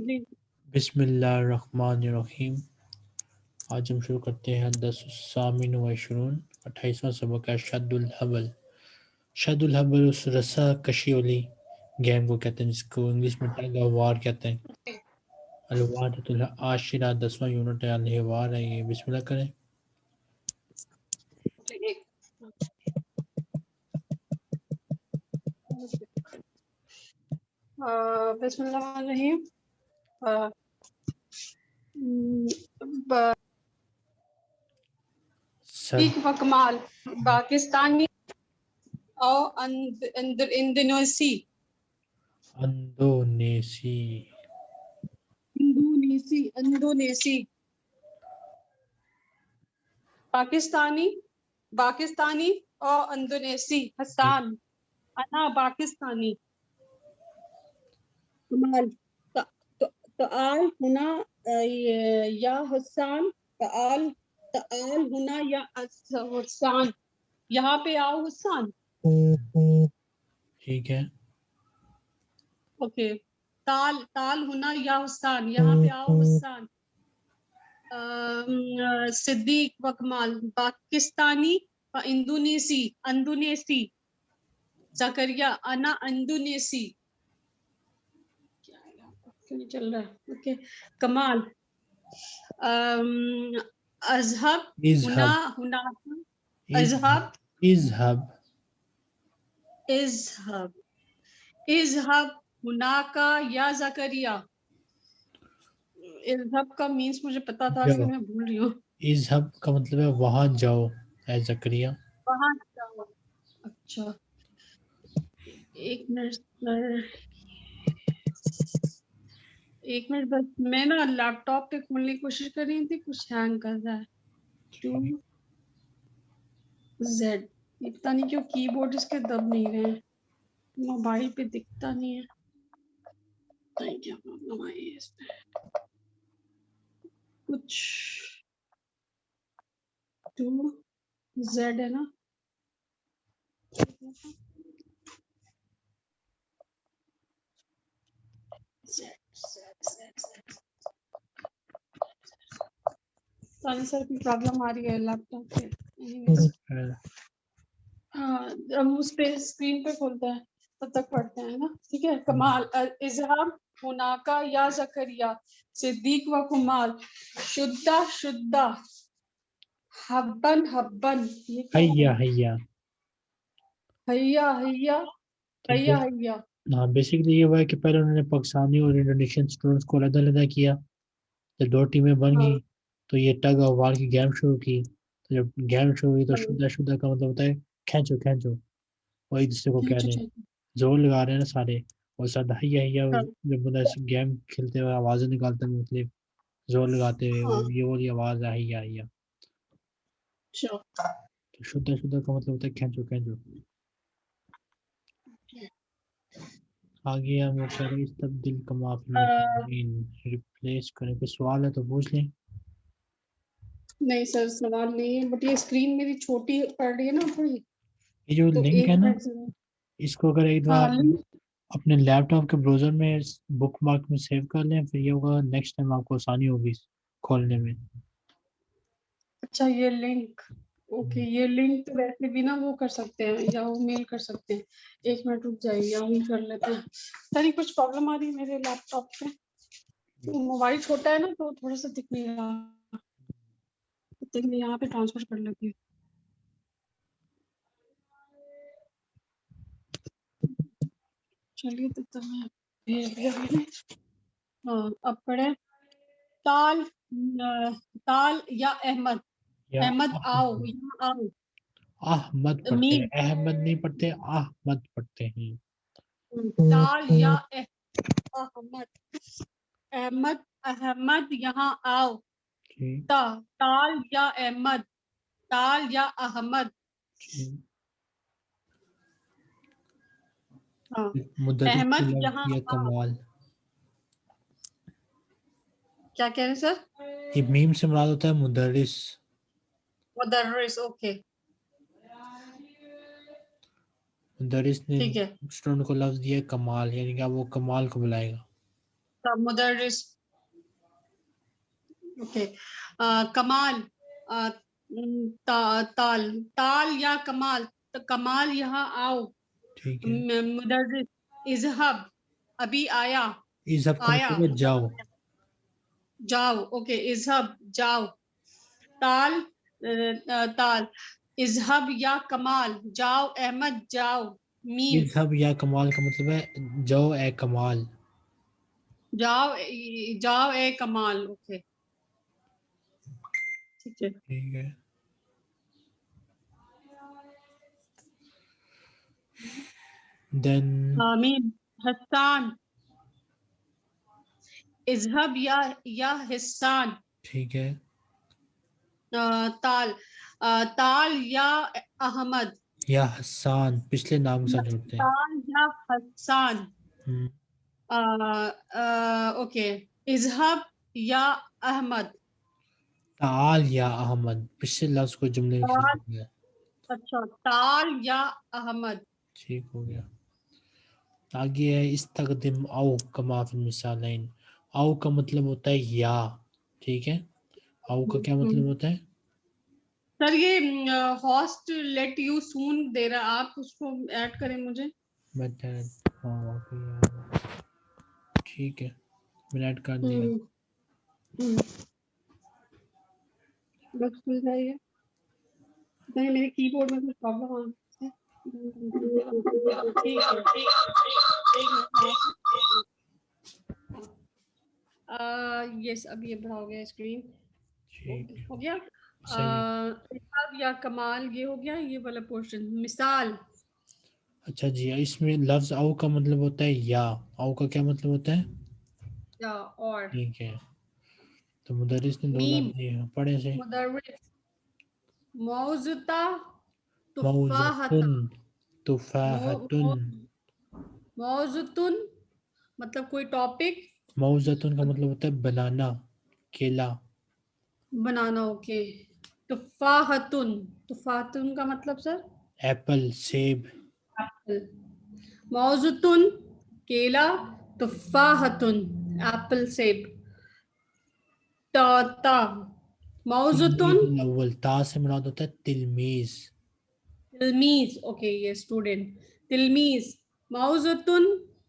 जी। बिस्मिल्लाहिर्रहमानिर्रहीम। आज हम शुरू करते हैं 10 व 28वां सबक है शद्दुल हबल। शद्दुल हबल उस रस्सा कशी वाली गेम को कहते हैं जिसको इंग्लिश में टग ऑफ वार कहते हैं। अलवारतुल आशिरा 10वां यूनिट है, अलहिवार है ये। बिस्मिल्लाह करें। बिस्मिल्लाहिर्रहमानिर्रहीम। सद व कमाल पाकिस्तानी और इंडोनेसी अंडोनेसी इंडोनेसी पाकिस्तानी पाकिस्तानी और इंडोनेसी हसन अना पाकिस्तानी कमाल ताल हुना या हसन ताल ताल हुना या हसन यहाँ पे आओ हसन। ठीक है। ओके ताल ताल हुना या हुसान यहाँ पे आओ हुसान। सिद्दीक व कमाल पाकिस्तानी व इंडोनेसी इंडोनेसी जकरिया अना इंडोनेसी क्यों नहीं चल रहा। ओके कमाल अजहब हुना इज़हब हुना अजहब इज़हब इजहब इजहब हुनाका या जकरिया। इजहब का मीन्स मुझे पता था लेकिन मैं भूल रही हूँ। इज़हब का मतलब है वहाँ जाओ है जकरिया। वहां जाओ। अच्छा एक मिनट एक मिनट बस मैं ना लैपटॉप पे खोलने की कोशिश कर रही थी, कुछ हैंग कर रहा है। टू जेड ये पता नहीं क्यों कीबोर्ड इसके दब नहीं रहे हैं, मोबाइल पे दिखता नहीं है। नहीं क्या प्रॉब्लम आई है इस पे कुछ। टू जेड है ना। सर की प्रॉब्लम आ रही है लैपटॉप पे। हाँ हम उस पे स्क्रीन पे खोलते हैं तब तक पढ़ते हैं ना। ठीक है कमाल इजहाब मुनाका या जकरिया सिद्दीक व कुमाल शुद्धा शुद्धा हब्बन हब्बन ये क्या हैया है। हैया। हैया हैया ठीक है। हैया हैया। हाँ, बेसिकली ये हुआ है कि पहले उन्होंने पाकिस्तानी और इंडोनेशियन स्टूडेंट्स को अलग अलग किया। जब दो टीमें बन हाँ गई तो ये टग ऑफ वार की गेम शुरू की। तो जब गेम शुरू हुई तो हाँ, शुदा शुदा का मतलब होता है खींचो खींचो। वही दूसरे को कह ठीक है रहे हैं, ठीक है। जोर लगा रहे हैं ना सारे। और साथ हैया हैया हाँ जब बंदा गेम खेलते हुए आवाज़ें निकालते हैं, मतलब जोर लगाते हाँ हुए, ये वाली आवाज़ है हैया हैया। अच्छा तो शुदा शुदा का मतलब होता है खींचो खींचो। आगे हम वो कह रहे हैं इस तब्दील का माफी रिप्लेस करें। कोई सवाल है तो पूछ लें। नहीं सर सवाल नहीं है बट ये स्क्रीन मेरी छोटी पड़ रही है ना थोड़ी। ये जो तो लिंक है एक ना, मिनट से इसको अगर एक हाँ बार अपने लैपटॉप के ब्राउज़र में बुक मार्क में सेव कर लें, फिर ये होगा नेक्स्ट टाइम आपको आसानी होगी खोलने में। अच्छा ये लिंक। ओके ये लिंक तो वैसे भी ना वो कर सकते हैं या वो मेल कर सकते हैं। एक मिनट रुक जाइए या ही कर लेते हैं। सर कुछ प्रॉब्लम आ रही है मेरे लैपटॉप पे। मोबाइल छोटा है ना तो थोड़ा सा दिख नहीं रहा। तो मैं यहाँ पे ट्रांसफर कर लेती हूँ। चलिए तो मैं भेज दिया मैंने। हाँ अब पढ़े ताल ताल या अहमद या अहमद आओ यहाँ आओ। अहमद पढ़ते हैं, मीम अहमद नहीं पढ़ते, अहमद पढ़ते हैं। ताल या अहमद अहमद अहमद यहाँ आओ। ठीक ताल या अहमद ताल या अहमद। ठीक। हाँ मुदर्रिस को अहमद लफ्ज यहाँ दिया आओ। कमाल। क्या कह रहे हैं सर। ये मीम से मुराद होता है मुदर्रिस। मुदर्रिस ओके मुदर्रिस ने ठीक है। स्टूडेंट को लफ्ज दिया कमाल, यानी कि वो कमाल को बुलाएगा। मुदर्रिस, ओके। कमाल, ताल, ताल या कमाल, तो कमाल यहाँ आओ। ठीक है। मुदर्रिस, इज़हब, अभी आया, इज़हब का आया, मतलब है जाओ। जाओ, ओके, इज़हब, जाओ। ताल, ताल, इज़हब या कमाल, जाओ अहमद, जाओ। मीम, इज़हब या कमाल का मतलब है जाओ ए कमाल। जाओ, जाओ ए कमाल, ओके, ठीक है। ठीक है। देन मीम, हसान, इज़हब या हिस्सान। ठीक है। ताल, ताल या अहमद, या हसान पिछले नाम के साथ जोड़ते हैं। ताल या हसान। हम्म, ओके, इज़हब या अहमद, ताल या अहमद पिछले लफ्ज को जुमले के ताल, खिलाफ है। अच्छा, ताल या अहमद। ठीक हो गया। आगे है इस्तखदिम औ कमा फिल मिसालैन। औ का मतलब होता है या। ठीक है। औ का क्या मतलब होता है? सर ये होस्ट लेट यू सून दे रहा है, आप उसको ऐड करें मुझे। मतलब हाँ वाकई यार। ठीक है, मैंने ऐड कर दिया। हम्म, हम्म, बस खुल जाइए। नहीं, मेरे कीबोर्ड में कुछ प्रॉब्लम आ रही है। ठीक है, ठीक है, एक मिनट। यस, अब ये बड़ा हो गया स्क्रीन। ठीक है। हो गया। सही है। इरशाद या कमाल, ये हो गया, ये वाला पोर्शन। मिसाल, अच्छा जी, इसमें लफ्ज औ का मतलब होता है या। औ का क्या मतलब होता है? या और। ठीक है। तो मुदर्रिस ने दो लफ्ज मीम, दिए हैं, पढ़े से। मुदर्रिस, मौजुता, तुफाहता, मौजतुन तुफाहतुन। मौजुतुन मतलब कोई टॉपिक, मौजतुन का मतलब होता है बनाना, केला। बनाना, ओके। तुफाहतुन, तुफाहतुन का मतलब सर? एप्पल, सेब। एप्पल। मौजुतुन, केला, तुफाहतुन, एप्पल, सेब। ता, मौजुतुन, तिलमीजुल अव्वल, ता से मुराद होता है तिलमीज। तिलमीज, ओके, ये स्टूडेंट। तिलमीज, मौजुतुन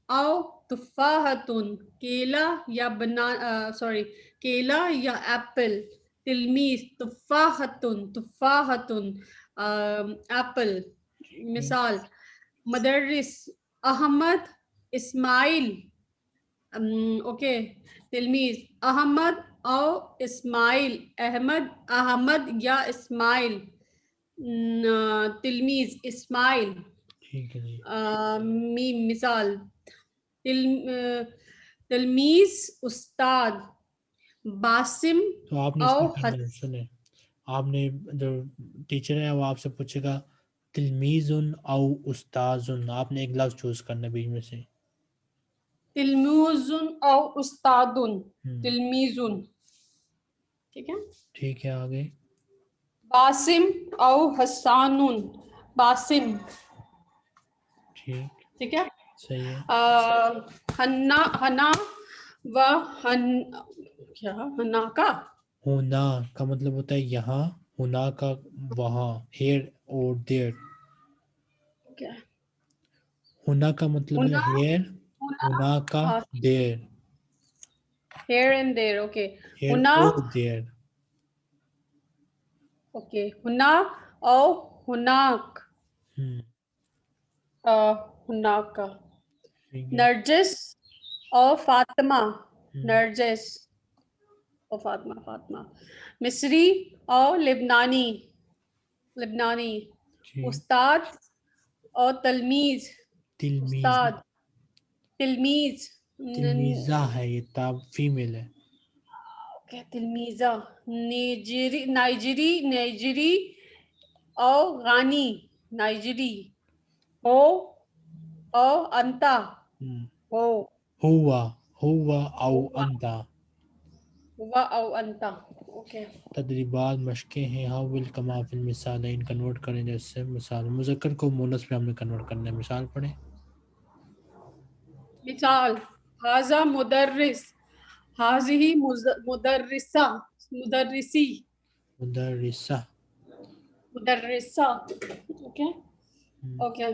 औ तुफाहतुन, केला या बना, सॉरी, केला या एप्पल। तिलमीज, तुफाहतुन, तुफाहतुन, एप्पल। मिसाल, मदररिस, अहमद, इस्माइल, ओके। तिलमीज, अहमद और इस्माइल, अहमद, अहमद या इस्माइल। तिलमीज, इस्माइल। ठीक है जी। मीम, मिसाल, तिल तिलमीज, उस्ताद, बासिम तो आपने इसमें और करना है, सुने, आपने जो टीचर है वो आपसे पूछेगा तिलमीजुन औ उस्ताजुन, आपने एक लफ्ज चूज करना है बीच में से। तिलमीजुन और उस्तादुन, हम्म, तिलमीजुन, ठीक है। ठीक है आगे। बासिम और हसानुन, बासिम, ठीक। ठीक है। सही है। हन्ना, हना व हन, क्या, हन्ना का, हुना का मतलब होता है यहाँ, हुना का वहाँ, हेयर और देयर। क्या, हुना का मतलब है हुना, हेयर, हुना, हुना का there, here and there, okay। Here हुना, और देयर। ओके, हुना और हुनाक, हम्म, हुनाक का। ठीक है। नरजिस और फातिमा, हम्म, नरजिस और फातिमा, फातिमा। मिस्री और लिबनानी, लिबनानी। ठीक। उस्ताद और तलमीज, तिलमीज, उस्ताद, तिलमीज, तिलमीजा है ये, ताब फीमेल है। ओके, तिलमीजा। नाइजीरी, नाइजीरी, नाइजीरी और गानी, नाइजीरी। हो और अंता, हम्म, हो, हुआ, हुआ औ हुआ, अंता। हुआ और अंता, ओके। तदरीबात मशकें हैं, हाउ विल कमा फिल मिसाल, इन कन्वर्ट करें जैसे मिसाल मुज़क्कर को मुअन्नस में हमने कन्वर्ट करना है। मिसाल पढ़ें। मिसाल, हाजा मुदर्रिस, हाजिही मुदर्रिसा, मुदर्रिसी, मुदर्रिसा। मुदर्रिसा। ओके हम्म, ओके।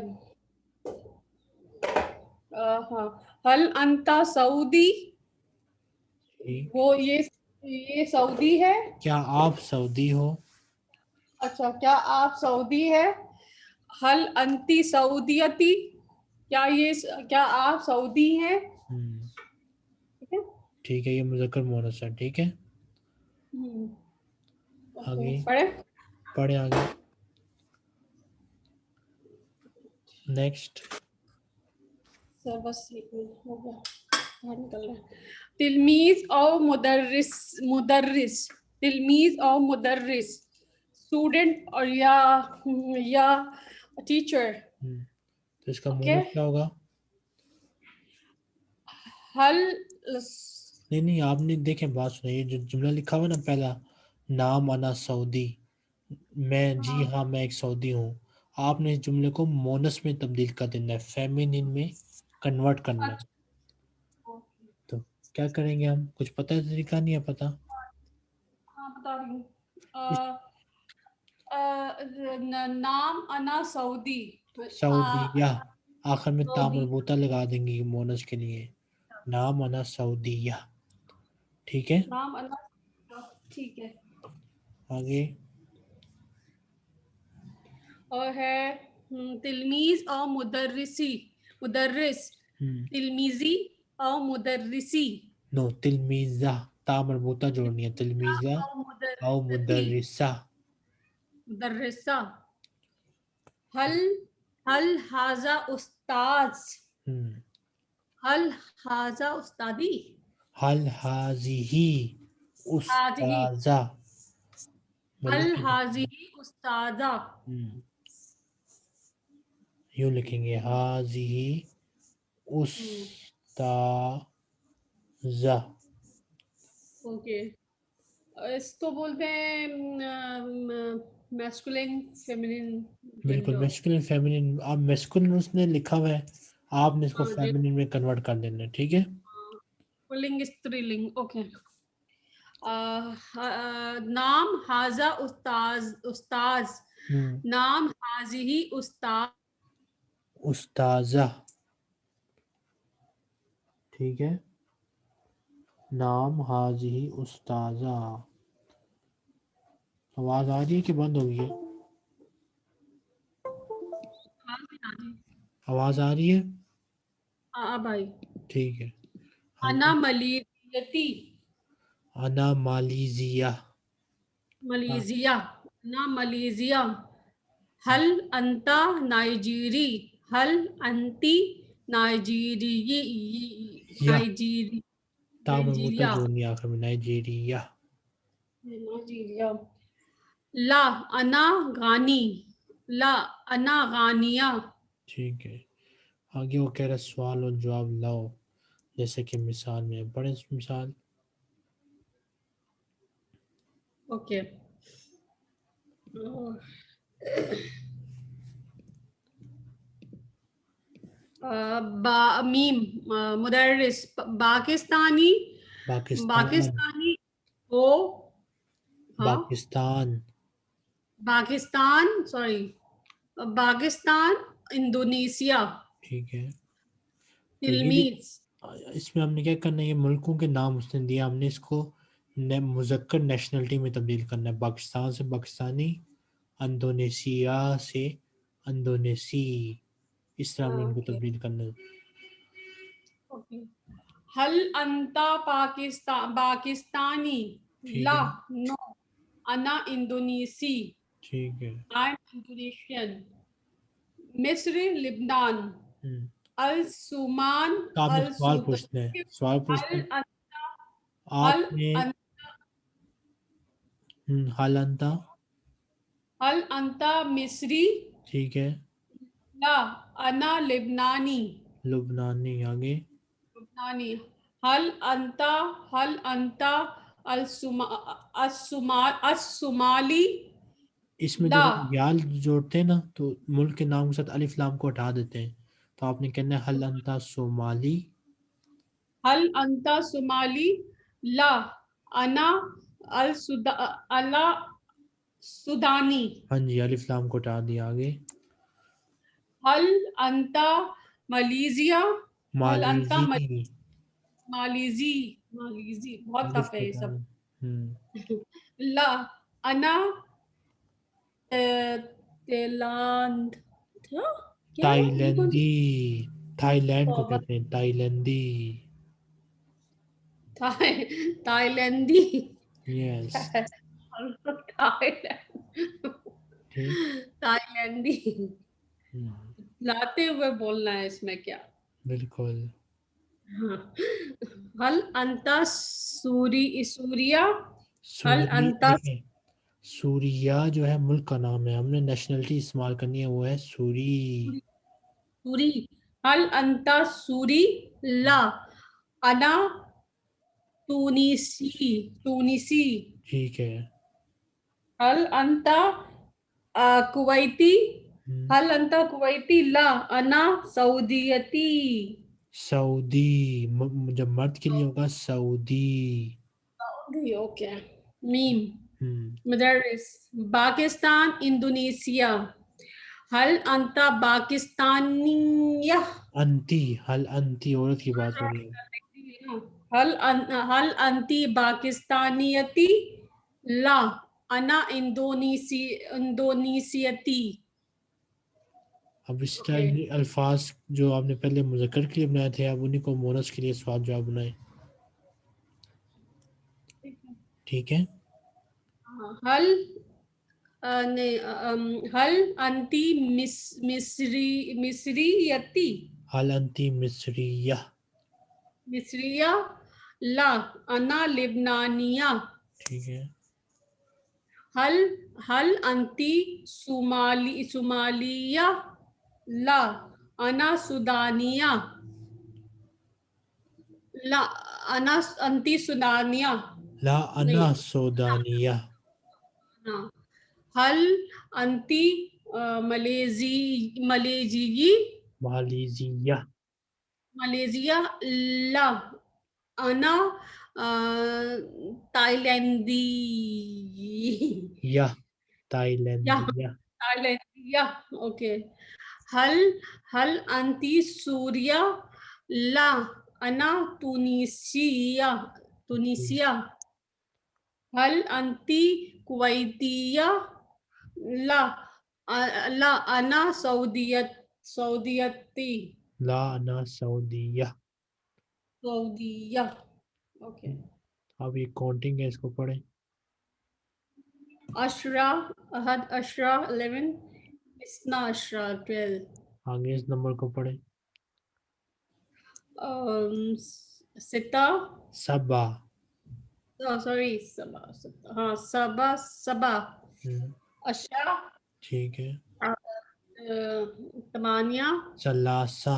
हाँ, हल अंता सऊदी, ठीक। वो ये सऊदी है। क्या आप सऊदी हो? अच्छा, क्या आप सऊदी है? हल अंती सऊदियती, क्या आप सऊदी हैं? हम्म, ठीक है। ठीक है, ये मुज़क्कर मुअन्नस है, ठीक है। ओके, आगे पढ़े। पढ़े आगे। नेक्स्ट। सर बस एक मिनट हो गया, बाहर निकल रहा है। तिलमीज और मुदर्रिस, मुदर्रिस, तिलमीज और मुदर्रिस, स्टूडेंट और या टीचर। तो इसका ओके। मुअन्नस क्या होगा? हल नहीं नहीं, आपने देखें, बात सुनिए, जो जुमला लिखा हुआ है ना पहला, नाम अना सऊदी, मैं, जी हाँ मैं एक सऊदी हूँ। आपने इस जुमले को मोनस में तब्दील कर देना है, फेमिनिन में कन्वर्ट करना है। तो क्या करेंगे हम, कुछ पता है तरीका? नहीं है पता? हाँ, बता रही हूँ। इस नाम अना सऊदी, सऊदीया, आखिर में ता सऊदी, मरबूता लगा देंगे मोनस के लिए, नाम अना सऊदीया, ठीक है। नाम अना, ठीक है। आगे। और है तिलमीज और मुदर्रिसी, मुदर्रिस, हम्म, तिलमीजी और मुदर्रिसी, नो, तिलमीजा, ता मरबूता जोड़नी है, तिलमीजा और और मुदर्रिसती, मुदर्रिसा। मुदर्रिसा। हल हल हाजा उस्ताज, हम्म, हल हाजा उस्तादी, हल हाजिही आज ही, उस्ताजा, हल मतलब कि हाजी उस्तादा। यूं लिखेंगे, हाजिही उस्ताजा। ओके। इसको बोलते हैं मैस्कुलिन, फेमिनिन, बिल्कुल, जेंडर। मैस्कुलिन फेमिनिन, आप मैस्कुलिन उसने लिखा हुआ है, आपने इसको हाँ जी। फेमिनिन में कन्वर्ट कर देना है, ठीक है। पुल्लिंग, स्त्रीलिंग। ओके। नाम हाजा उस्ताज, उस्ताज, हम्म, नाम हाजिही उस्ताज। उस्ताजा, ठीक है। नाम हाजिही उस्ताजा। आवाज आ रही है कि बंद हो गई है? हाँ जी, हाँ जी। आवाज आ रही है? भाई। ठीक है। अना आगे। मलियती, अना मालीजिया। हाँ, मलेशिया, ना मलेशिया। हल अंता नाइजीरी, हल अंती नाइजीरी, या नाइजीरी, ता मरबूता नाइजीरिया, जोड़नी है आखिर में, नाइजीरिया। नाइजीरिया। ला अना गानी, ला अना गानिया। ठीक है। आगे वो कह रहा है सवाल और जवाब लाओ, जैसे कि मिसाल में बड़े मिसाल। ओके। मीम, मुदर्रिस, पाकिस्तानी, पाकिस्तान। पाकिस्तानी हो, हाँ, पाकिस्तान, पाकिस्तान, सॉरी, पाकिस्तान, इंडोनेशिया, ठीक है। तो ये भी, तिलमीज। इसमें हमने क्या करना है, ये मुल्कों के नाम उसने दिया, हमने इसको मुज़क्कर नेशनलिटी में तब्दील करना है, पाकिस्तान से पाकिस्तानी, इंडोनेशिया से इंडोनेसी, इस तरह हमने इनको ओके तब्दील करना है। ओके। हल अंता पाकिस्तान, पाकिस्तानी, ठीक ला, है, नो, अना इंडोनेसी, ठीक है। I am Indonesian. मिस्र, लिबनान, हम्म, अल सुमान, तो आपने अल सवाल सुद, पूछना है, सवाल पूछना हल है अंता, हल आपने। अन, हालांता, हल अंता मिस्री, ठीक है। ला अना लिबनानी, लुबनानी, आगे। लुबनानी। हल अंता, हल अंता अल सुमा, असुमाली, इसमें ला, जब हम याल जोड़ते हैं ना, तो मुल्क के नाम के साथ अलिफ लाम को हटा देते हैं, तो आपने कहना है हल अंता सोमाली। हल अंता सोमाली, ला अना अला सुदानी। हाँ जी, अलिफ लाम को हटा दिया। आगे हल अंता मलेशिया, हल अंता मालीजी, मालीजी, मालीजी बहुत अलिफ टफ है को ये हटा सब। दिया। ला अना तेलांद था क्या ये कौन सी? ताइलैंडी, थाईलैंड को तौबा, कहते हैं ताइलैंडी। ताईलैंडी। यस, ठीक। ताईलैंडी हम्म, लाते हुए बोलना है इसमें क्या? बिल्कुल। हाँ। हल अंता सूरिया, हल सूरी अंता देखिए, सूरिया जो है मुल्क का नाम है, हमने नेशनलिटी इस्तेमाल करनी है, वो है सूरी। सूरी, हल अंता सूरी, ला अना तुनिसी, तुनिसी। ठीक है। हल अंता कुवैती, हम्म, हल अंता कुवैती, ला अना सऊदीयती। सऊदी, जब मर्द के लिए होगा सऊदी। Saudi, okay. मीम, हम्म, मदरस, पाकिस्तान, इंडोनेशिया। हल अंता पाकिस्तानिया, अंती, हल अंती औरत की बात हो रही है। हल अंती पाकिस्तानियती, ला अना इंडोनेशियती। अब इसी ओके, तरह अल्फाज जो आपने पहले मुज़क्कर के लिए बनाए थे, आप उन्हीं को मोनस के लिए सवाल जवाब बनाए। ठीक है। हल हल अंती मिस्रीयती, हल अंती मिस्रिया। मिस्रिया, ला अना लिबनानिया। ठीक है। हल हल अंती सुमालिया, ला अना सुदानिया, ला अना अंती सुदानिया। ला नहीं, अना सोदानिया। हाँ। हल अंती मलेजिगी, मालीजिया। मलेशिया, ला अना ताईलैंडी, या या ताइलैंडिया। ताईलैंडिया। ओके। हल हल अंती सूरिया, ला अना तुनिसिया, तुनिसिया। हल अंती कुवैतिया, ला ला अना सऊदीयती, ला अना सऊदिया। सऊदीया। ओके। अब ये काउंटिंग है, इसको पढ़ें। अशरा, अहद अशरा 11, इस्ना अशरा 12, आगे इस नंबर को पढ़ें। सिता, सबा। सॉरी सबा, हाँ सबा, सबा, हम्म, अशरा, ठीक है। तमानिया, सलासा।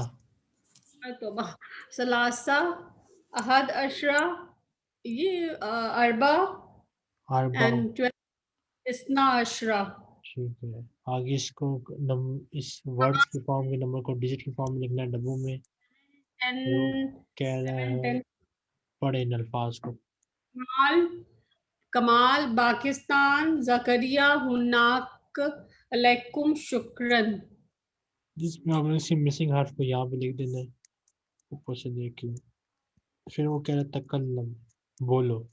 तोबा, सलासा, अहद अशरा, ये अरबा अरबा। एंड 12, इस्ना अशरा। ठीक है। आगे इसको इस वर्ड्स के फॉर्म के नंबर को डिजिट के फॉर्म में लिखना है डब्बों में। 10, जो कह रहा 7, है, 10। पढ़े इन अल्फाज को। कमाल, कमाल, पाकिस्तान, जकरिया, हुन्नाक, अलैकुम, शुक्रन। जिसमें आपने इसी मिसिंग हार्फ को यहाँ पे लिख देना है, ऊपर से देख के। फिर वो कह रहा है तकल्लम, बोलो।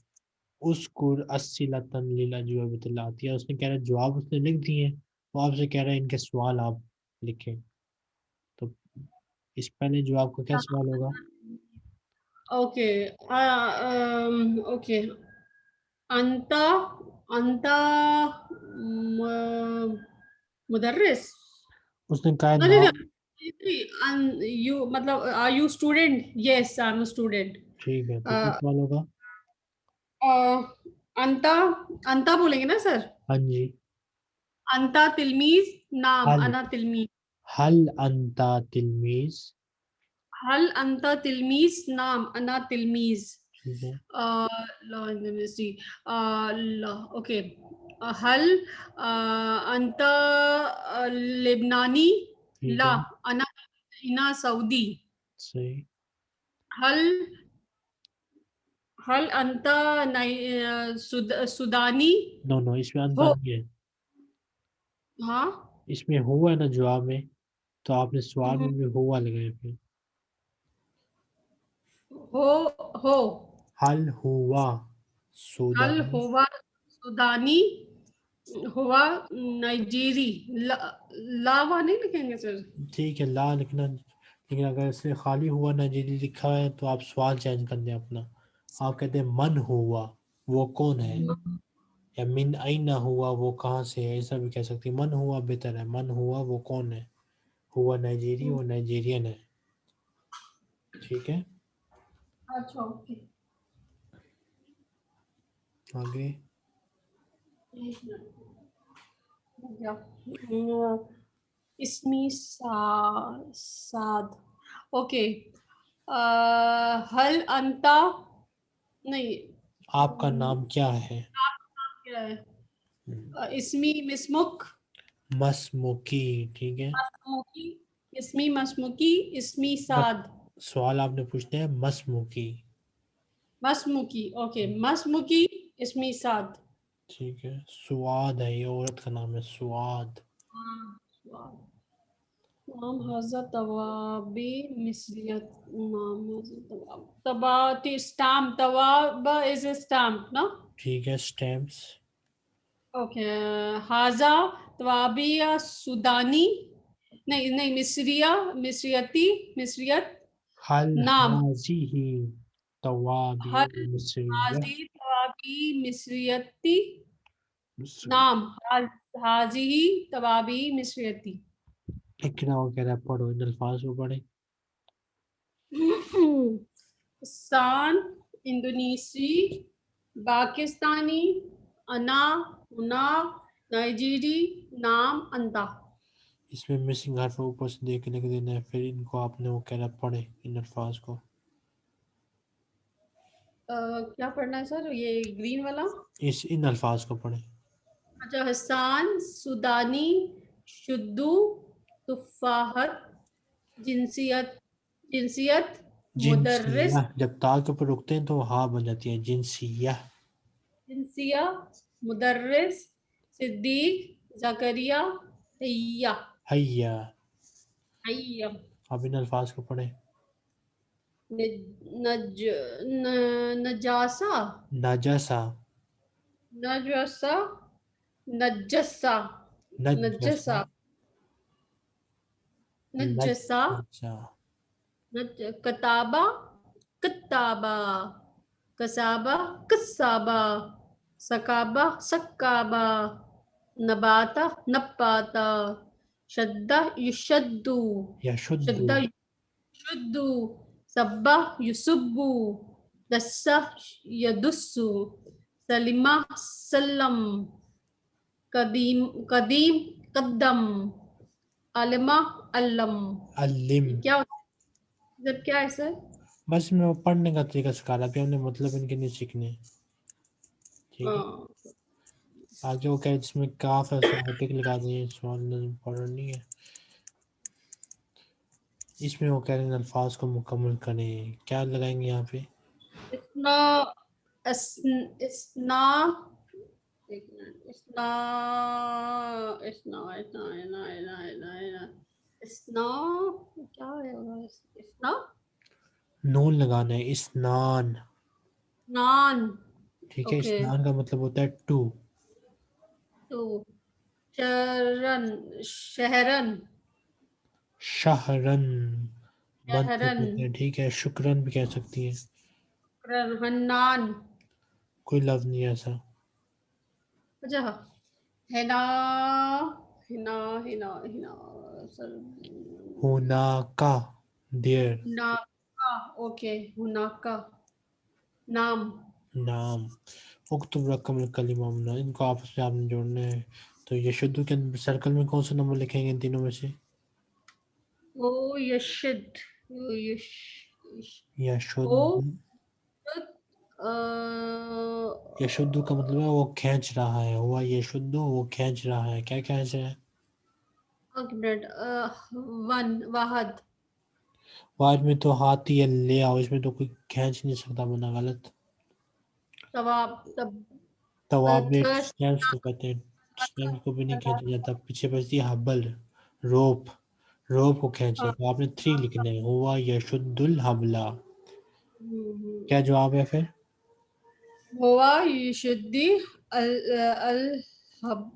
उसकुर अस्सिलतन लिला जुवबतिल्लातिया, उसने कह रहा है जवाब उसने लिख दिए हैं, वो आपसे कह रहा है इनके सवाल आप लिखें। तो इस पहले जवाब का क्या सवाल होगा? Okay, okay. अंता, अंता मुदर्रिस, उसने कहा है नहीं ना। नहीं, यू मतलब are you student? Yes I am student. ठीक है, तो क्या सवाल होगा? अंता, अंता बोलेंगे ना सर? हाँ जी। अंता तिलमीज, नाम हल, अना तिलमीज। हल अंता तिलमीज। हल अंता तिलमीज, नाम अना तिलमीज। ठीक है। let me see. Okay. हल अंता लेबनानी, ठीक ला है। अना इना सऊदी। सही। हल हल अंता सुदानी नो इसमें अंत हो। नहीं है, हाँ। इसमें हुआ है ना जवाब में, तो आपने सवाल हम्म, में भी हुआ लगाया फिर। हो हो। हल हुआ हल सूदानी। हुआ सुदानी हुआ नाइजीरी। लावा नहीं लिखेंगे सर? ठीक है ला लिखना, लेकिन अगर इसे खाली हुआ नाइजीरी लिखा है तो आप सवाल चेंज कर दें अपना। आप कहते हैं मन हुआ, वो कौन है, या मिन आइना हुआ, वो कहाँ से है, ऐसा भी कह सकती है। मन हुआ बेहतर है, मन हुआ वो कौन है, हुआ नाइजीरी, वो नाइजीरियन है। ठीक है, अच्छा ओके। आगे। एक मिनट हो गया। इसमी साद। ओके। हल अंता नहीं। आपका नाम क्या है? क्या है? इसमी मिसमुक मसमुकी। ठीक है, मसमुकी। इसमी मसमुकी। इसमी बट साद। सवाल आपने पूछना है मसमुकी। मसमुकी ओके। मसमुकी इसमी साद। ठीक है, सुआद है, ये औरत का नाम है, सुआद। नाम हजरत तवाबी मिसरियत। नाम हजरत तवाब तबाती स्टैम्प तवाब इज a stamp no? ठीक है, स्टैम्प्स। ओके। हाजा तवाबिया सुदानी। नहीं नहीं मिस्रिया मिस्रियती मिस्रियत। हल नाम हाजिही तवाबी हल मिस्रिया। हाजी तवाबी मिस्रियती। मिस्र। नाम हाजी तवाबी मिस्रियती। इकरा वगैरह पढ़ो, इन अल्फाज को पढ़े। पाकिस्तान इंडोनेशी पाकिस्तानी अना उना नाइजीरी नाम अंता। इसमें मिसिंग हर्फ ऊपर से देख के लिख देना है, फिर इनको आपने वो कहना पढ़े इन अल्फाज को। क्या पढ़ना है सर ये ग्रीन वाला? इस इन अल्फाज को पढ़े। अच्छा हसान सुदानी शुद्धू तुफाहत जिनसियत जिनसियत जिनसिया, मुदर्रिस जब ता के ऊपर रुकते हैं तो हाँ बन जाती है, जिनसिया। जिनसिया मुदर्रिस सिद्दीक जकरिया हैया हैया। हैया। अब इन अल्फाज को पढ़े। नज नजासा नजसा। नजसा नजसा नजसा। नजसा नजसा नजसा। कताबा कताबा कसाबा कसाबा सकाबा सकाबा नबाता नपाता शद्दा युशद्दू यशुद्दु। शद्दा युशद्दू सब्बा युसुब्बू दस्सा यदुस्सु सलिमा सल्लम कदीम कदीम कद्दम अलिमा अल्लम। अलिम। ये क्या होता है? जब क्या है सर? बस मैं वो पढ़ने का तरीका सिखा रहा, अभी हमने मतलब इनके नहीं सीखने। ठीक है, हाँ। आगे वो क्या है, जिसमें काफ है उसमें टिक लगा दिए, सवाल पढ़ना नहीं है। इसमें वो कह रहे हैं अल्फाज को मुकम्मल करें, क्या लगाएंगे यहाँ पे? इतना इतना एक मिनट इतना इतना इतना इतना इतना इतना इतना इतना क्या है इतना नून लगाना है, इस्नान। नान। ठीक है, ओके। इस्नान का मतलब होता है टू। तो शरण शहरन शहरन। बंद से शहरन कहते हैं, ठीक है, शुक्रन भी कह सकती है। हन्नान। कोई लफ्ज नहीं है ऐसा। अच्छा हिना हिना हिना हिना सर होना का, देयर। हुनाका। ओके हुनाका नाम। नाम। उक्तुब रकम कलिमा मना, इनको आपस में आपने जोड़ना है। तो यशुद्दू के सर्कल में कौन सा नंबर लिखेंगे इन तीनों में से? ओ यशिद यश ओ यशुद्दू। अ, यशुद्दू का मतलब है वो खींच रहा है, हुआ यशुद्दू, वो खींच रहा है, क्या खींच रहा है? एक मिनट वन वाहद। बाद में तो हाथ ही है, ले आओ, इसमें तो कोई खींच नहीं सकता, बना गलत। तवाब तब तवाबले थर्स्ट स्टैम्प्स को कहते हैं। स्टैम्प को भी नहीं खींचा जाता। पीछे बचती है हबल, रोप। रोप को खींचे तो आपने 3 लिखना है। हुआ यशुद्दुल हबला। क्या जवाब है फिर? हुआ युशद्दी अल अल हब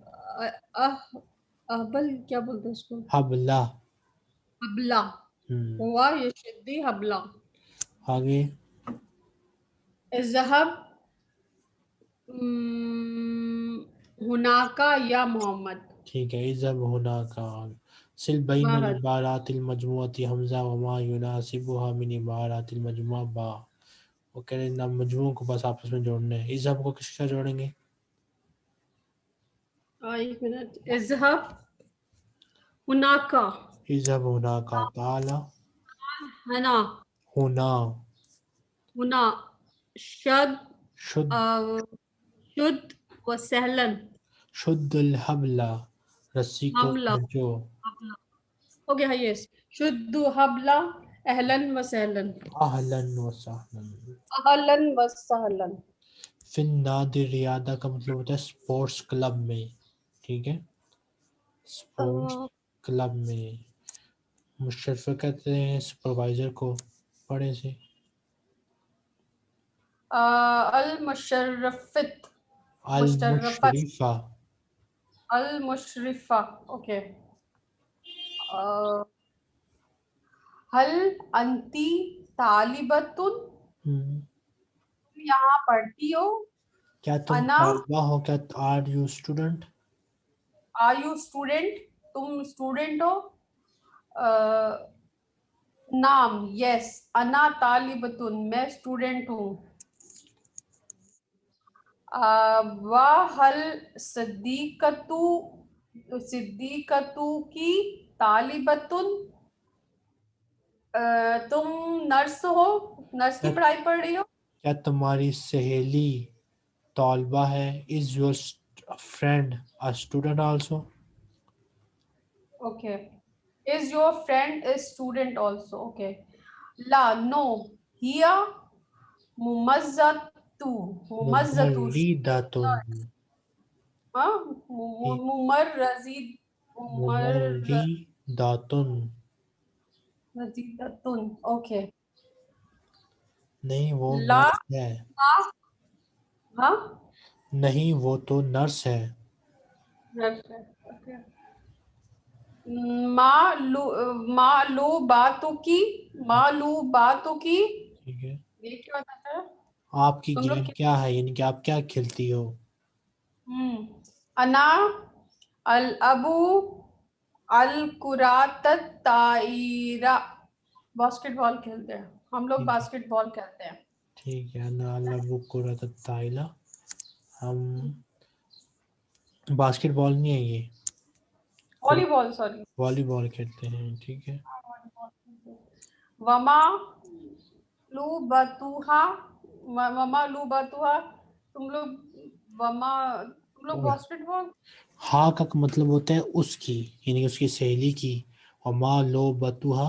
अहबल क्या बोलते हैं उसको? हबला। हबला। हुआ युशद्दी हबला। आगे। इज़हब हुनाका या मोहम्मद। ठीक है, इज़हब हुनाका। सिल बैनल महल। इबारातिल मजमूअती हमज़ा व मा युनासिबुहा मिन इबारातिल मजमूआ बा। वो कह रहे हैं ना, मजमूओं को बस आपस में जोड़ना है। इज़हब को किसके साथ जोड़ेंगे? एक मिनट। इज़हब हुनाका। इज़हब हुनाका ताला है ना? हुना हुना शद शुद्ध शुद्ध व सहलन। शुद्धुल हबला, रस्सी को हमला। खींचो। हबला हो गया। यस। शुद्ध हबला अहलन व सहलन। अहलन व सहलन। अहलन व सहलन। फिन नादिर रियादा का मतलब होता है स्पोर्ट्स क्लब में। ठीक है, स्पोर्ट्स क्लब में। मुशर्रफ कहते हैं सुपरवाइजर को। पढ़े से अल मुशर्रफत। अल मुशर्रफत। मुशरिफा। अल मुशरिफा। ओके। हल अंती तालिबतुन। हम्म, तुम यहाँ पढ़ती हो? क्या तुम अना तालिबा हो? क्या are you student? Are you student? तुम स्टूडेंट हो? अ, नाम यस। अना तालिबतुन मैं स्टूडेंट हूँ। वाहल सिद्दीकतु सिद्दीकतु की तालिबतुन। तुम नर्स हो? नर्स की क्या पढ़ाई पढ़ रही हो? क्या तुम्हारी सहेली तौलबा है? Is your friend a student also? Okay. Is your friend is student also? Okay. ला नो हिया मुमज्जतु। मुमज्जतु मुमर्रिदातुन। हाँ मुमर्रजीद मुमर्रिदातुन। मुमर्रजीदतुन। ओके। नहीं, वो ला नर्स है। हाँ नहीं, वो तो नर्स है। ओके। मालू बातों की। मालू बातों की। ठीक है। ये क्या होता है? आपकी तुम लोग गेम क्या है, यानी कि आप क्या खेलती हो? अना अल अबू अल कुरात ताइरा। बास्केटबॉल खेलते हैं हम लोग। ठीक है। बास्केटबॉल खेलते हैं। ठीक है ना, लबुकुरत ताइला। हम बास्केटबॉल नहीं है ये, कुर वॉलीबॉल सॉरी। वॉलीबॉल खेलते हैं। ठीक है। वमा लू बतुहा। वमा लू बतुहा। तुम लोग तुम लोग और बास्केटबॉल। हा का मतलब होता है उसकी, यानी कि उसकी सहेली की। और माँ लो बतुहा,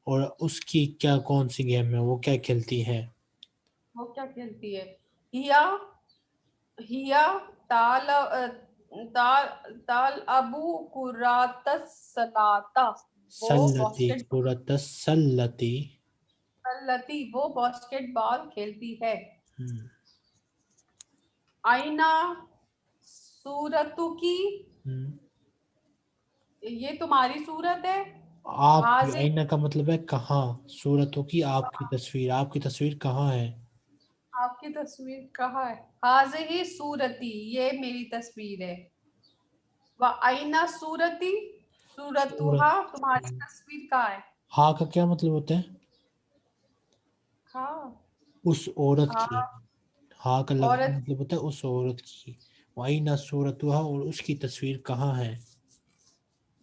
और उसकी क्या, कौन सी गेम है, वो क्या खेलती है? वो क्या खेलती है? हिया हिया ताल ताल ताल अबू कुरातस सलाता। वो सल्लती बास्केट कुरत सल्लती। लती वो बास्केटबॉल खेलती है। हम्म, आईना सूरतु की। हम्म। ये तुम्हारी सूरत है। आपकी हाजिर आईना का मतलब है कहाँ। सूरतों की आपकी तस्वीर, आपकी तस्वीर कहाँ है? आपकी तस्वीर कहाँ है? हाजिर सूरती ये मेरी तस्वीर है। व आईना सूरती सूरत। सूरतुहा तुम्हारी तस्वीर कहाँ है? हा का क्या मतलब होता है? हाँ उस औरत की। हाँ। हा का औरत मतलब होता है उस औरत की। वही ना सूरतुहा, और उसकी तस्वीर कहाँ है? की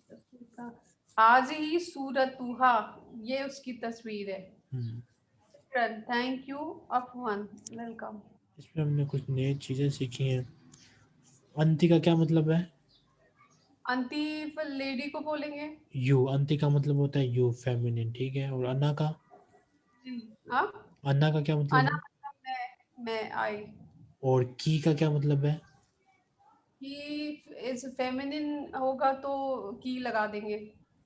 तस्वीर कहाँ? आज ही सूरतुहा ये उसकी तस्वीर है। हम्म, थैंक यू अफवन। वेलकम। इसमें हमने कुछ नई चीजें सीखी हैं। अंति का क्या मतलब है? अंति फिर लेडी को बोलेंगे। यू। अंति का मतलब होता है यू, फेमिनिन। ठीक है। और अन्ना का? हाँ। अन्ना का क्या मतलब आना है? मतलब मैं आई। और की का क्या मतलब है? की इज फेमिनिन होगा तो की लगा देंगे।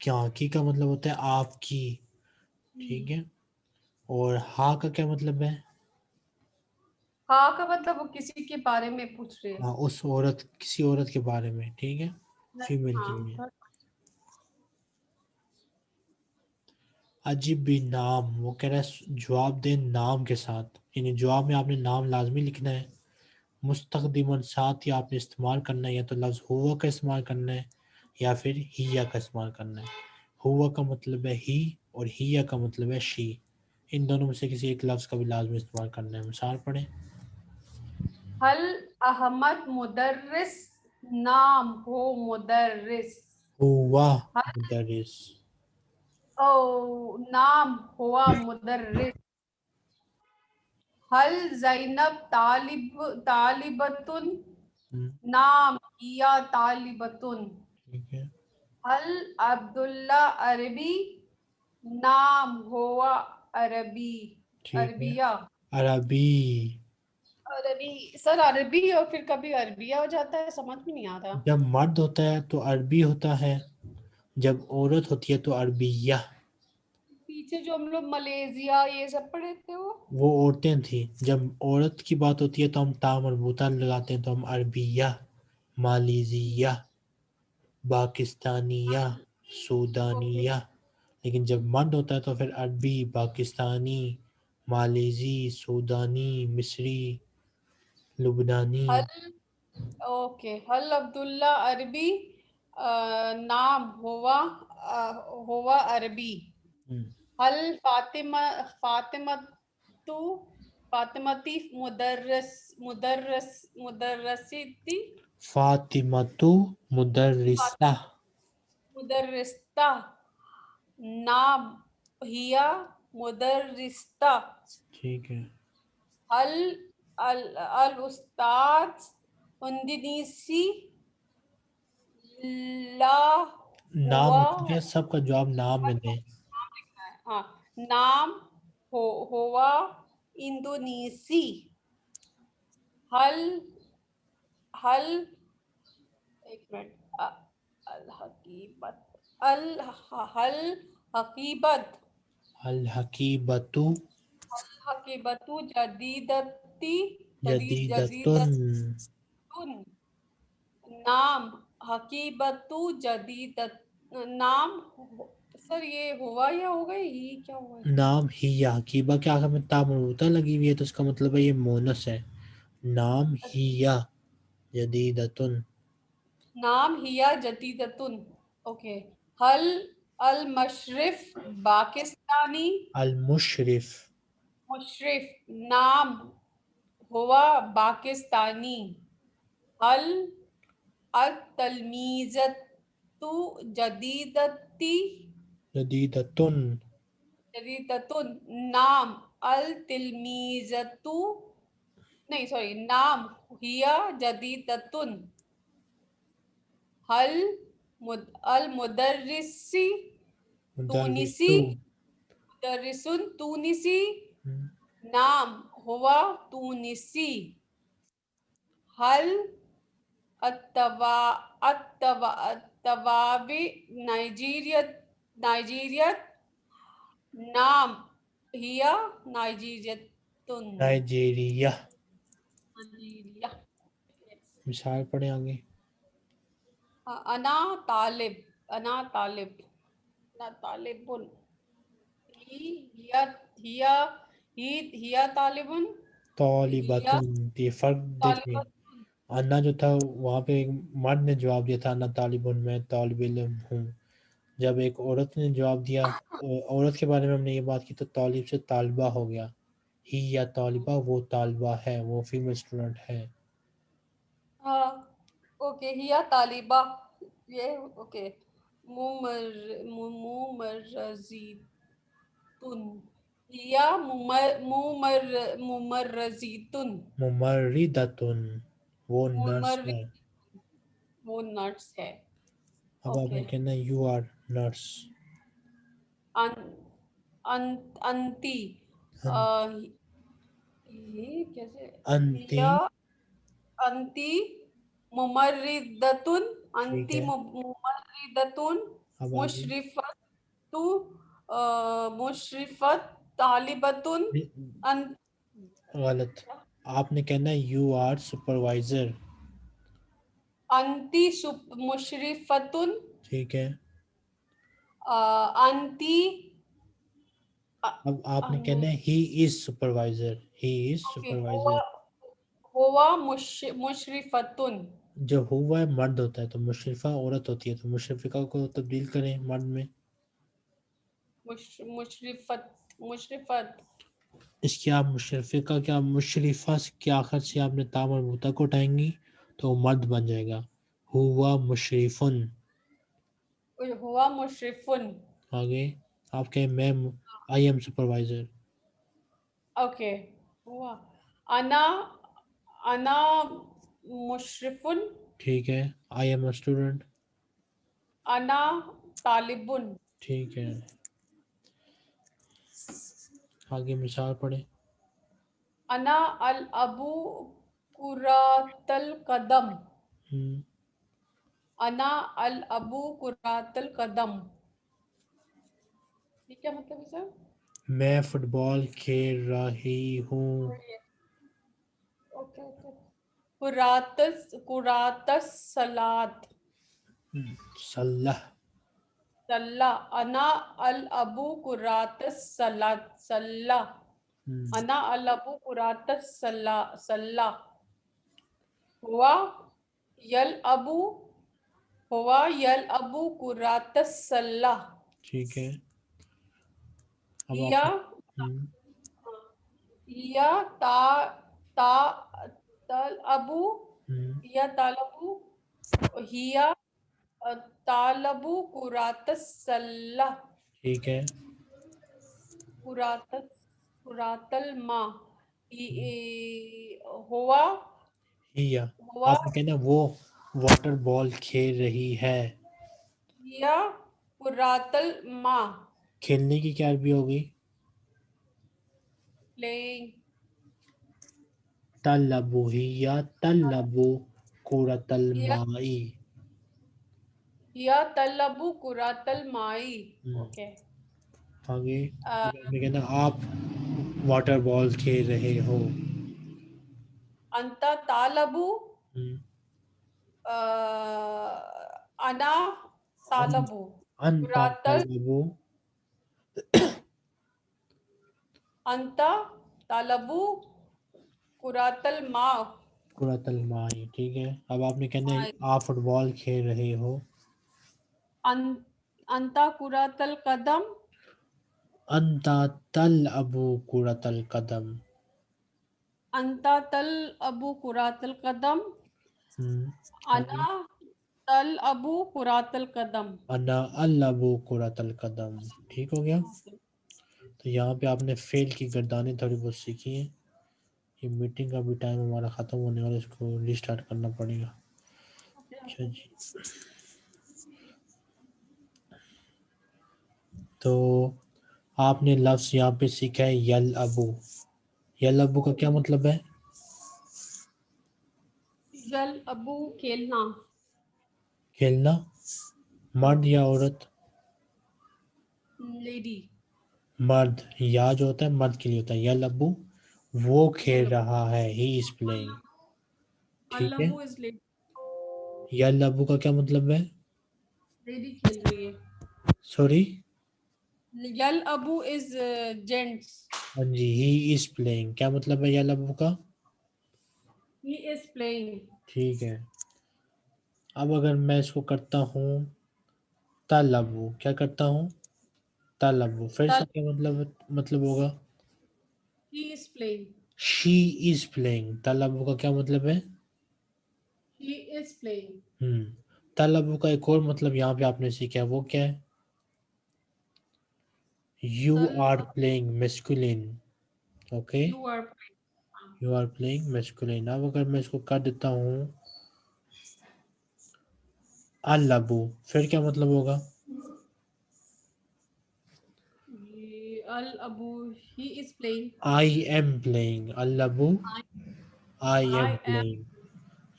क्या की का मतलब होता है आपकी, ठीक है। और हा का क्या मतलब है? हाँ का मतलब वो किसी के बारे में पूछ रहे हैं। हाँ, उस औरत, किसी औरत के बारे में, ठीक है, फीमेल के लिए। हाँ अजीब भी नाम, वो कह रहा है जवाब दें नाम के साथ, यानी जवाब में आपने नाम लाजमी लिखना है। मुस्तकदिमन साथ ही आपने इस्तेमाल करना है, या तो लफ्ज़ हुआ का इस्तेमाल करना है या फिर हिया का इस्तेमाल करना है। हुआ का मतलब है ही और हिया का मतलब है शी। इन दोनों में से किसी एक लफ्ज़ का भी लाजमी इस्तेमाल करना है। मिसाल पढ़ें। हल अहमद मुदर्रिस, नाम हो मुदर्रिस। हुआ हल मुदर्रिस। ओ नाम हुआ मुदर्रिस। हल ज़ैनब तालिबतुन, हम्म, नाम हिया तालिबतुन। ठीक है, हल अब्दुल्ला अरबी, नाम हुआ अरबी। ठीक है। अरबिया। अरबी। अरबी सर, अरबी और फिर कभी अरबिया हो जाता है, समझ में नहीं आता। जब मर्द होता है तो अरबी होता है, जब औरत होती है तो अरबिया। पीछे जो हम लोग मलेशिया ये सब पढ़े थे वो औरतें थी। जब औरत की बात होती है तो हम ता मरबूता लगाते हैं, तो हम अरबिया, मालीजिया, पाकिस्तानिया, ओके। सूडानिया। लेकिन जब मर्द होता है तो फिर अरबी, पाकिस्तानी, मालेजी, सूडानी, मिस्री, लुबनानी। हल ओके, हल अब्दुल्ला अरबी, नाम हुआ अरबी। हम्म, हल फातिमा फातिमतु फातिमती मुदर्रसिती फातिमतु मुदर्रिसा। मुदर्रिस्ता, नाम हिया मुदर्रिस्ता। ठीक है। अल अल अल उस्ताद उन्दिनीसी, ला नाम हुआ। होता है, सबका जवाब नाम में दें। नाम लिखना है हाँ। नाम हुआ इंडोनेसी। हल हल एक मिनट, अल हकीबत अल हल हकीबत अल हकीबतु अल हकीबतु जदीदती जदीदतुन। जदीदतुन। नाम हकीबतु जदीदत। नाम सर ये हुआ या हो गई, ये क्या हुआ है? नाम ही, या हकीबा के आखिर में ता मरबूता लगी हुई है तो उसका मतलब है ये मोनस है। नाम ही या जदीदतुन। नाम हिया जदीदतुन। ओके। हल अल मशरिफ पाकिस्तानी अल मुशरिफ। मुशरिफ, नाम हुआ पाकिस्तानी। हल अल तलमीजतु जदीदती जदीदतुन। जदीदतुन, नाम अल तिलमीजतु, नहीं सॉरी, नाम हिया जदीदतुन। हल अल मुदर्रिसी तूनिसी, मुदर्रिसु। मुदर्रिसुन तूनिसी, हम्म, नाम हुआ तूनिसी। हल अत्तवा अत्तवाबी नाइजीरिया, नाइजीरिया, नाम हिया नाइजीरियतुन। नाइजीरिया। नाइजीरिया। मिसाल पढ़े आगे। अना तालिब, अना तालिब, अना तालिबुन। ही हिया हिया हिया तालिबुन। हिया तालिबतुन। ये फर्क देखिए। तालिबतुन। अन्ना जो था वहाँ पे एक मर्द ने जवाब दिया था, अन्ना तालिबुन, मैं तालिब इल्म हूँ। जब एक औरत ने जवाब दिया, औरत के बारे में हमने ये बात की, तो तालिब से तालिबा हो गया। ही या तालिबा, वो तालिबा है, वो फीमेल स्टूडेंट है। हाँ ओके, हिया तालिबा, ये ओके। मुमरजीतुन, हिया मुमरजीतुन। मुमर्रिदतुन, वो नर्स मुमर है। वो नट्स है। अब ओके। आपने कहना यू आर नर्स। अन, अन, अंती, अन, ये कैसे? अंती हिया अंती मुमर्रिदतुन, ठीक अंती है। मुमर्रिदतुन, अब आगे। मुशरिफतु, मुशरिफत तालिबतुन, नहीं, अन गलत। आपने कहना है यू आर सुपरवाइजर। अंती मुशरिफतुन, ठीक है। अंती अब आपने कहना है he is supervisor, he is okay, supervisor. हुआ मुशरिफतुन, जब हुआ है मर्द होता है तो मुशरिफा औरत होती है, तो मुशरिफिका को तब्दील करें मर्द में। मुशरिफत, मुशरिफत, इसकी आप मुशरफिका क्या मुशरिफा के आखिर से आपने ता मरबूता को उठाएंगी तो वो मर्द बन जाएगा। हुआ मुशरिफुन। हुआ मुशरिफुन, आगे आप कहें मैं, आई एम सुपरवाइजर। ओके, हुआ अना, अना मुशरिफुन, ठीक है। I am a student. अना तालिबुन, ठीक है। आगे मिसाल पढ़े। अना अल अबू कुरातल कदम, हम्म, अना अल अबू कुरातल कदम, ये क्या मतलब है सर? मैं फुटबॉल खेल रही हूँ। ओके ओके, कुरातस, कुरातस सलात, सल्लाह। सल्ला, अना अल अबू कुरातस सलात, सल्ला, हम्म, अना अल अबू कुरातस सल्ला, सल्ला, हुआ यल अबू, हुआ यल अबू कुरातस सल्ला, ठीक है। अब आप या या ता ता तल अबू, हम्म, या तालबू, हिया तालबू कुरातस सल्ला, ठीक है। कुरातस, कुरातल मा, हुआ, हिया। हुआ आपने कहना वो वाटर बॉल खेल रही है। या कुरातल मा, खेलने की क्या अरबी होगी? प्लेइंग, तल्लबु हिया तल्लबु कुरतल या माई। या तलबू कुरातल माई, हम्म, ओके, आगे अब आपने कहना आप वाटर बॉल खेल रहे हो। अंता तालबू, हम्म, अना अन तालबू, अंता कुरातल, तल्लबु अंता तालबू कुरातल मा, कुरतल माई। ठीक है। अब आपने कहना है माई, आप फुटबॉल खेल रहे हो। अन, अंता कुरातल कदम, अंता तल्लबु कुरतल कदम। अंता तल अबू कुरातल कदम, हम्म, आगे अना तल अबू कुरातल कदम, अना अल्लबु कुरतल कदम। ठीक हो गया। तो यहाँ पे आपने फेल की गर्दानें थोड़ी बहुत सीखी हैं। ये मीटिंग का भी टाइम हमारा ख़त्म होने वाला है, इसको रिस्टार्ट करना पड़ेगा। अच्छा जी। तो आपने लफ्ज़ यहाँ पे सीखा है यल अबू। यल अबू का क्या मतलब है? जल अबू खेलना, खेलना। मर्द या औरत? लेडी, मर्द। या जो होता है मर्द के लिए होता है। यल अबू वो खेल जल रहा है, ही इज प्लेइंग। ठीक है। अल्लाबू इज लेडी, यल अबू का क्या मतलब है? लेडी खेल रही है, sorry. L Abu is gents, हाँ जी, ही इज प्लेइंग क्या मतलब है यल अबू का? ही इज प्लेइंग, ठीक है। अब अगर मैं इसको करता हूँ तलबू, क्या करता हूँ? तलबू, फिर तल से क्या मतलब होगा? He is playing, she is playing. तलबू का क्या मतलब है? ही इज प्लेइंग, तलबू का एक और मतलब यहाँ पे आपने सीखा है, वो क्या है? You tell are playing masculine. Okay. You are, you are playing masculine. अब अगर मैं इसको कर देता हूँ अल्लबू, फिर क्या मतलब होगा? अल अबू, he is playing, I am playing. अल्लबू I I am am, playing.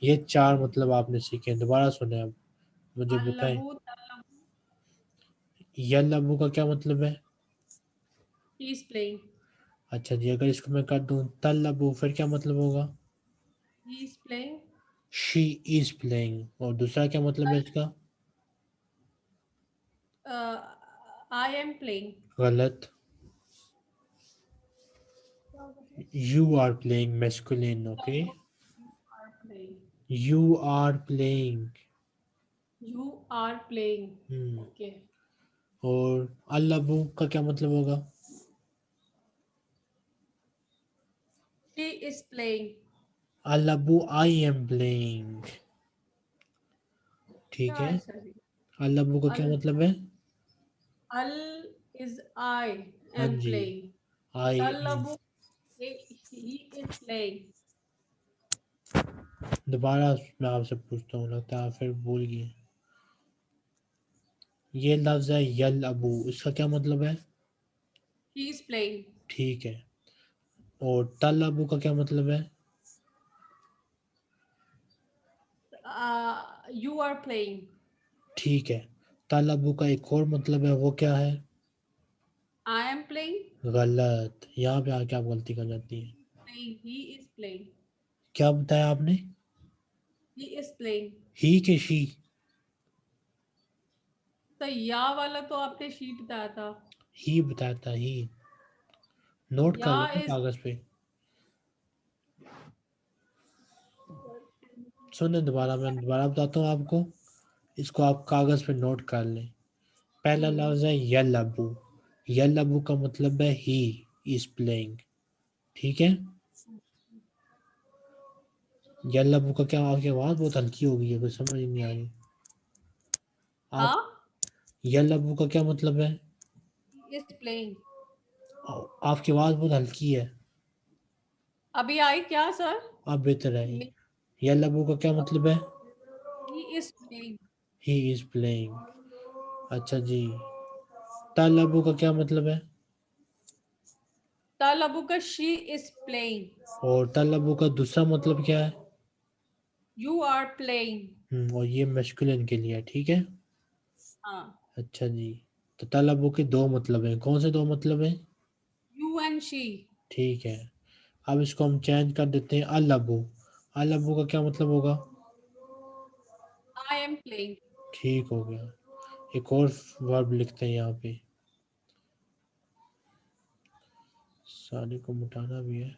ये 4 मतलब आपने सीखे, दोबारा सुने अब, मुझे बताएं। अल्लबू तल्लबू यल्लबू का क्या मतलब है? ही इज प्लेइंग अच्छा जी, अगर इसको मैं कर दूं तल्लबू, फिर क्या मतलब होगा? He is playing she is playing. और दूसरा क्या मतलब है इसका? आई एम प्लेइंग गलत। You are playing masculine, okay. You are playing. You are playing hmm. Okay और अल्लबू का क्या मतलब होगा? शी इज प्लेइंग अल्लबू आई एम प्लेइंग। ठीक क्या है। है सर अल्लबू का क्या अल मतलब है? अल इज आई हाँ एम जी, प्लेइंग आई एम। तल्लबू ही इज प्लेइंग दोबारा मैं आपसे पूछता हूँ, लगता है आप फिर भूल गए। ये लफ्ज़ है यल अबू, इसका क्या मतलब है? ही इज प्लेइंग ठीक है। और तल अबू का क्या मतलब है? यू आर प्लेइंग ठीक है। तल अबू का एक और मतलब है, वो क्या है? आई एम प्लेइंग गलत, यहाँ पे आके आप गलती कर जाती है। प्लेइंग ही इज प्लेइंग क्या बताया आपने? ही इज प्लेइंग ही के शी? तो या वाला तो आपने शी बताया था ही बताया था, ही। नोट कर या लो ना इज कागज पे। सुने, दोबारा मैं दोबारा बताता हूँ आपको, इसको आप कागज पे नोट कर लें। पहला लफ्ज है यल अबू। यल अबू का मतलब है ही इज प्लेइंग। ठीक है। यल अबू का क्या, आपकी आवाज बहुत हल्की हो गई है, कुछ समझ नहीं आ रही। आप, हाँ यल अबू का क्या मतलब है? इज प्लेइंग आपकी आवाज बहुत हल्की है। अभी आई क्या सर आप बेहतर है। यल अबू का क्या मतलब है? He is playing he is playing. अच्छा जी। तल अबू का क्या मतलब है? तलबू का शी इज प्लेइंग और तल अबू का दूसरा मतलब क्या है? यू आर प्लेइंग और ये मस्कुलिन के लिए है, ठीक है। हाँ अच्छा जी। तो तल अबू के दो मतलब हैं, कौन से दो मतलब हैं? यू एंड शी ठीक है। अब इसको हम चेंज कर देते हैं अल अबू। अल अबू का क्या मतलब होगा? आई एम प्लेइंग ठीक हो गया। एक और वर्ब लिखते हैं यहाँ पे, सारे को मिटाना भी है।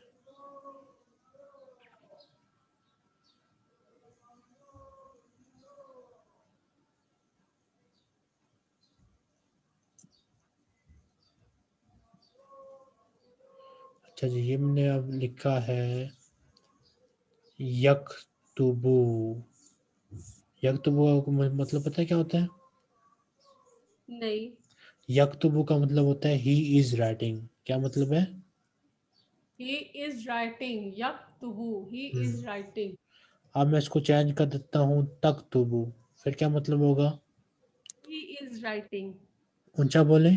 अच्छा जी, ये मैंने अब लिखा है यकतुबू। यकतुबू का मतलब पता है क्या होता है? नहीं यकतुबू का मतलब होता है ही इज राइटिंग। क्या मतलब है? ही इज राइटिंग यक्तुबू ही हम्म। इज राइटिंग अब मैं इसको चेंज कर देता हूँ तकतुबू, फिर क्या मतलब होगा? ही इज राइटिंग ऊंचा बोले।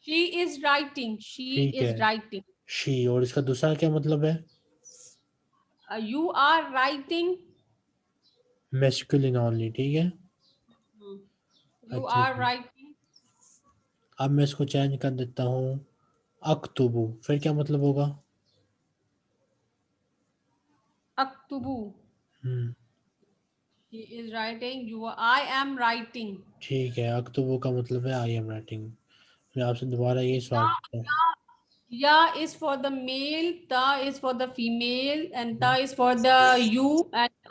शी इज राइटिंग शी ठीक है। Is writing she. और इसका दूसरा क्या मतलब है? You are writing masculine only, ठीक है। यू अच्छा आर जी। राइटिंग अब मैं इसको चेंज कर देता हूँ अक्तुबू, फिर क्या मतलब होगा? अक्तुबू hmm. He is writing you I am writing ठीक है, अक्तुबू का मतलब है आई एम राइटिंग। मैं आपसे दोबारा ये सवाल पूछता हूँ। Ya is for the male, ta is for the female, and ta is for the you, and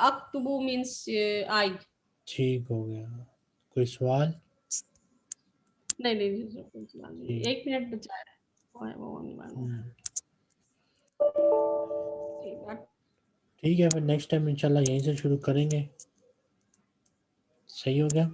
aktubu means I. ठीक हो गया। कोई सवाल? नहीं नहीं नहीं सर, कोई सवाल नहीं ठीक। 1 मिनट बचा है वो नहीं मालूम हम्म, ठीक है ठीक है, फिर नेक्स्ट टाइम इंशाल्लाह यहीं से शुरू करेंगे। सही हो गया।